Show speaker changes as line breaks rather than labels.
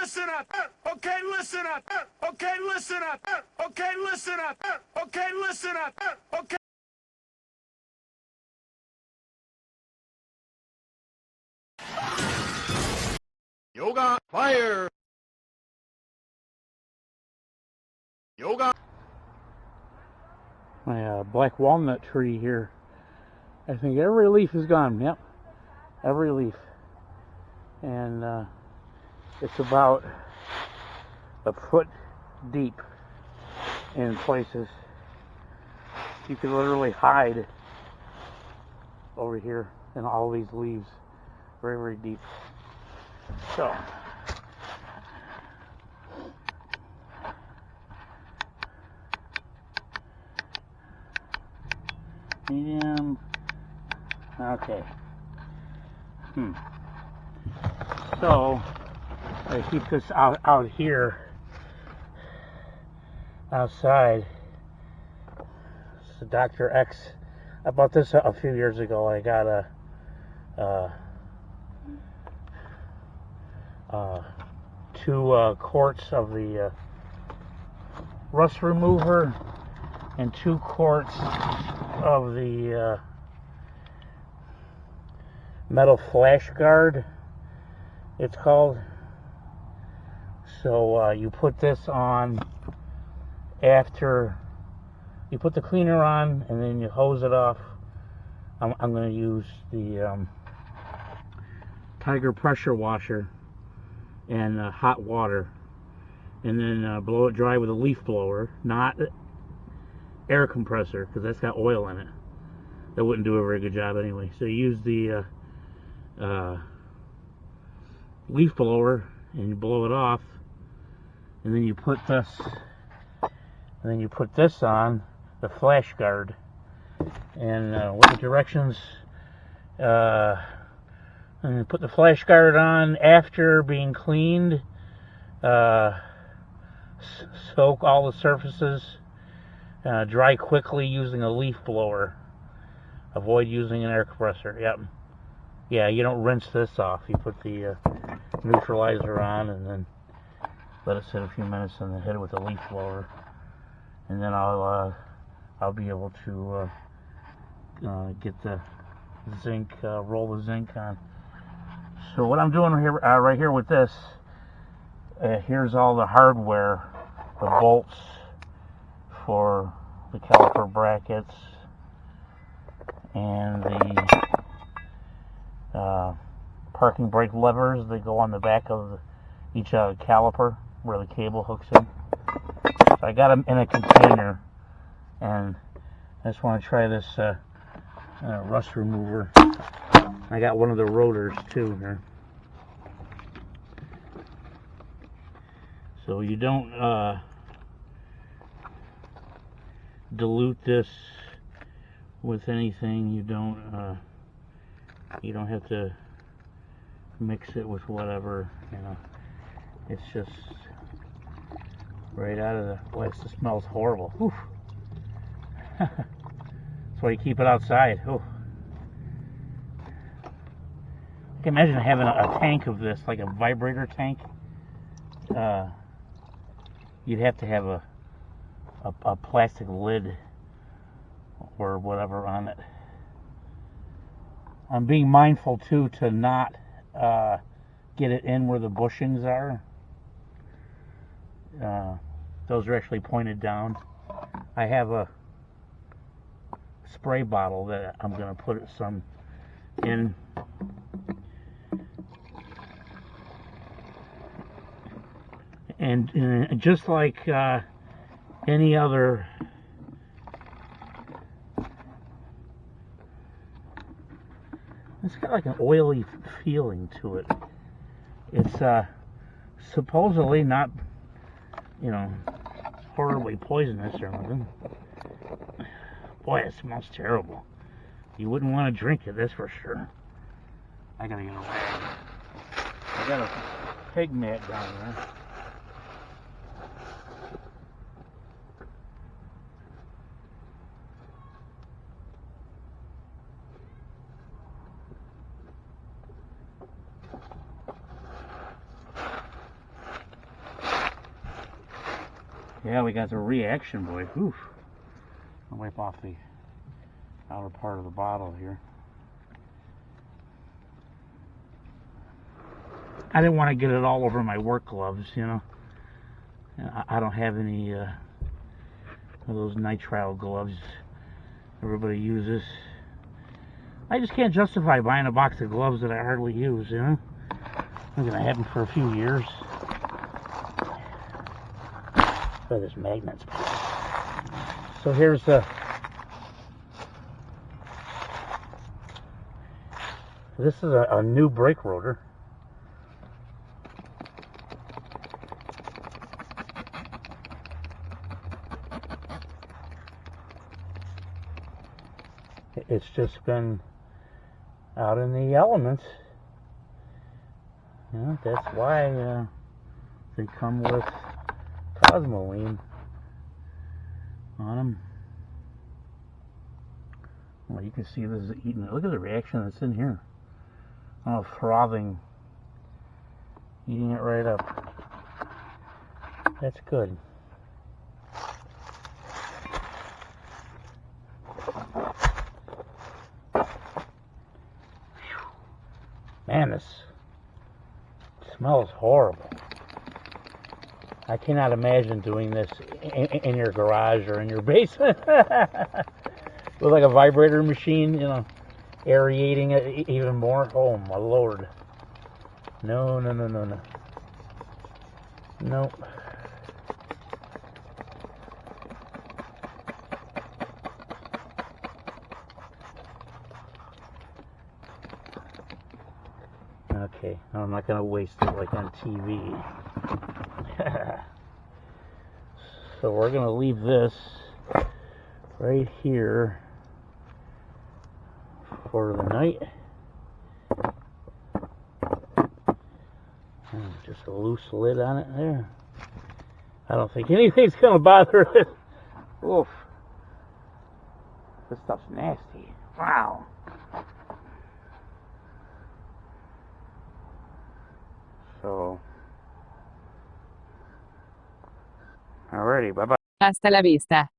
listen up. Okay, listen up. Okay, listen up. Okay, listen up. Okay, listen up. Okay. Yoga, fire. Yoga.
My black walnut tree here. I think every leaf is gone. Yep, every leaf. And it's about a foot deep in places. You can literally hide over here in all these leaves. Very, very deep. So, medium. Okay. So, I keep this out here outside. So Dr. X, I bought this a few years ago. I got a 2 quarts of the rust remover and 2 quarts of the metal flash guard, it's called. So you put this on after you put the cleaner on, and then you hose it off. I'm going to use the Tiger pressure washer and hot water, and then blow it dry with a leaf blower, not air compressor, because that's got oil in it. That wouldn't do a very good job anyway. So you use the leaf blower and you blow it off, and then you put this on the flash guard, and with the directions, and you put the flash guard on after being cleaned. Soak all the surfaces, dry quickly using a leaf blower. Avoid using an air compressor. Yep. Yeah, you don't rinse this off. You put the neutralizer on and then let it sit a few minutes and then hit it with a leaf blower. And then I'll be able to get the zinc, roll the zinc on. So what I'm doing here, right here with this, here's all the hardware, the bolts for the caliper brackets, and the parking brake levers that go on the back of each caliper where the cable hooks in. So I got them in a container, and I just want to try this rust remover. I got one of the rotors too here. So you don't dilute this with anything. You don't have to mix it with whatever, you know. It's just right out of the boy, it smells horrible. Oof. That's why you keep it outside. Oof. I can imagine having a tank of this, like a vibrator tank. You'd have to have a plastic lid or whatever on it. I'm being mindful too to not get it in where the bushings are. Those are actually pointed down. I have a spray bottle that I'm going to put some in. And just like any other it's got like an oily feeling to it. It's supposedly not, you know, horribly poisonous or nothing. Boy, it smells terrible. You wouldn't want to drink it, that's for sure. I gotta get a rag. I got a pig mat down there. Yeah, we got the reaction, boy. Oof. I'll wipe off the outer part of the bottle here. I didn't want to get it all over my work gloves, you know. I don't have any of those nitrile gloves everybody uses. I just can't justify buying a box of gloves that I hardly use, you know. I'm gonna have them for a few years. For this magnets. So here's the. This is a new brake rotor. It's just been out in the elements. You know, that's why they come with Cosmoline on them. Well, you can see this is eating. Look at the reaction that's in here. Oh, frothing. Eating it right up. That's good. Man, this smells horrible. I cannot imagine doing this in your garage or in your basement. With like a vibrator machine, you know, aerating it even more. Oh my lord. No, no, no, no, no. Nope. Okay, I'm not going to waste it like on TV. So we're going to leave this right here for the night. Just a loose lid on it there. I don't think anything's going to bother it. Oof. This stuff's nasty. Wow. So, alrighty, bye-bye.
Hasta la vista.